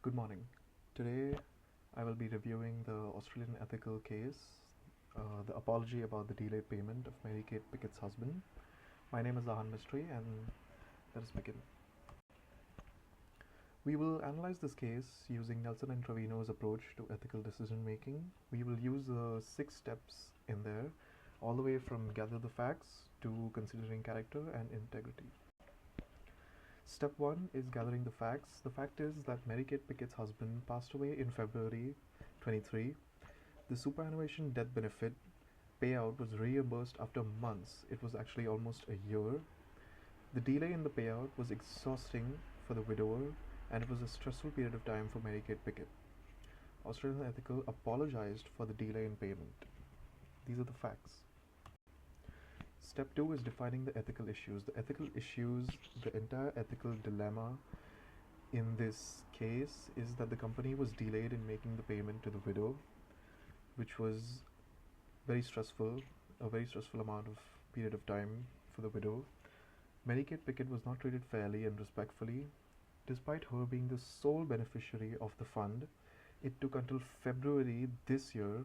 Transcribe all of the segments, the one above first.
Good morning. Today I will be reviewing the Australian ethical case, the apology about the delayed payment of Mary Kate Pickett's husband. My name is Zahan Mistry and let us begin. We will analyze this case using Nelson and Trevino's approach to ethical decision making. We will use the 6 steps in there, all the way from gather the facts to considering character and integrity. Step 1 is gathering the facts. The fact is that Mary Kate Pickett's husband passed away in February 23. The superannuation death benefit payout was reimbursed after months. It was actually almost a year. The delay in the payout was exhausting for the widower, and it was a stressful period of time for Mary Kate Pickett. Australian Ethical apologized for the delay in payment. These are the facts. Step 2 is defining the ethical issues. The ethical issues, the entire ethical dilemma in this case is that the company was delayed in making the payment to the widow, which was a very stressful amount of period of time for the widow. Mary Kate Pickett was not treated fairly and respectfully. Despite her being the sole beneficiary of the fund, it took until February this year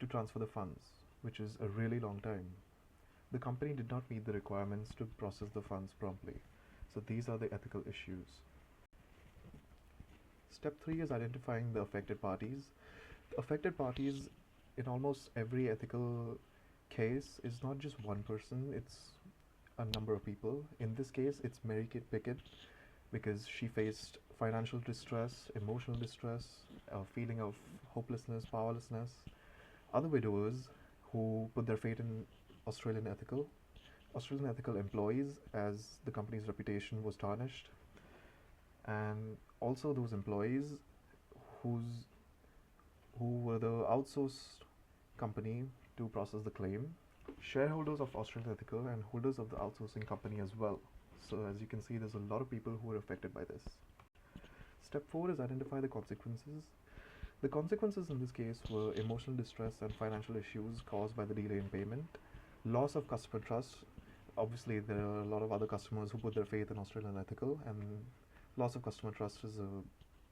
to transfer the funds, which is a really long time. The company did not meet the requirements to process the funds promptly. So these are the ethical issues. Step 3 is identifying the affected parties. The affected parties in almost every ethical case is not just one person, it's a number of people. In this case, it's Mary Kate Pickett because she faced financial distress, emotional distress, a feeling of hopelessness, powerlessness. Other widowers who put their faith in Australian Ethical employees, as the company's reputation was tarnished, and also those employees who were the outsourced company to process the claim, shareholders of Australian Ethical and holders of the outsourcing company as well. So as you can see, there's a lot of people who are affected by this. Step 4 is identify the consequences. The consequences in this case were emotional distress and financial issues caused by the delay in payment. Loss of customer trust. Obviously, there are a lot of other customers who put their faith in Australian Ethical, and loss of customer trust is a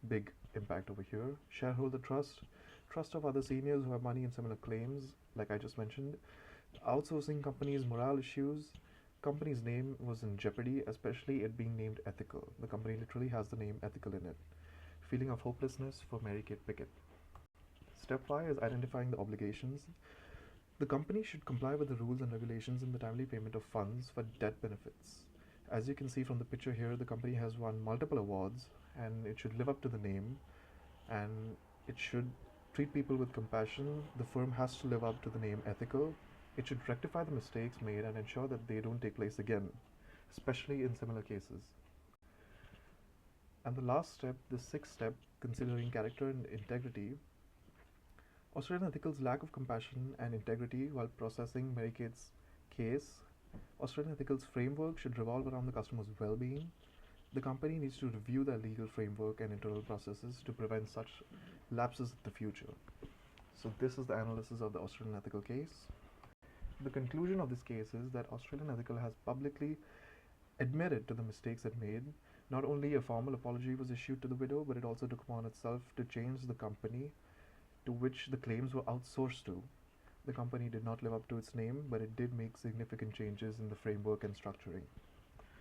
big impact over here. Shareholder trust. Trust of other seniors who have money in similar claims, like I just mentioned. Outsourcing companies' morale issues. Company's name was in jeopardy, especially it being named Ethical. The company literally has the name Ethical in it. Feeling of hopelessness for Mary Kate Pickett. Step 5 is identifying the obligations. The company should comply with the rules and regulations in the timely payment of funds for debt benefits. As you can see from the picture here, the company has won multiple awards and it should live up to the name, and it should treat people with compassion. The firm has to live up to the name Ethical. It should rectify the mistakes made and ensure that they don't take place again, especially in similar cases. And the last step, the 6th step, considering character and integrity. Australian Ethical's lack of compassion and integrity while processing Mary Kate's case. Australian Ethical's framework should revolve around the customer's well-being. The company needs to review their legal framework and internal processes to prevent such lapses in the future. So this is the analysis of the Australian Ethical case. The conclusion of this case is that Australian Ethical has publicly admitted to the mistakes it made. Not only a formal apology was issued to the widow, but it also took upon itself to change the company to which the claims were outsourced to. The company did not live up to its name, but it did make significant changes in the framework and structuring.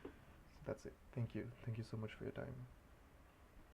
So that's it. Thank you. Thank you so much for your time.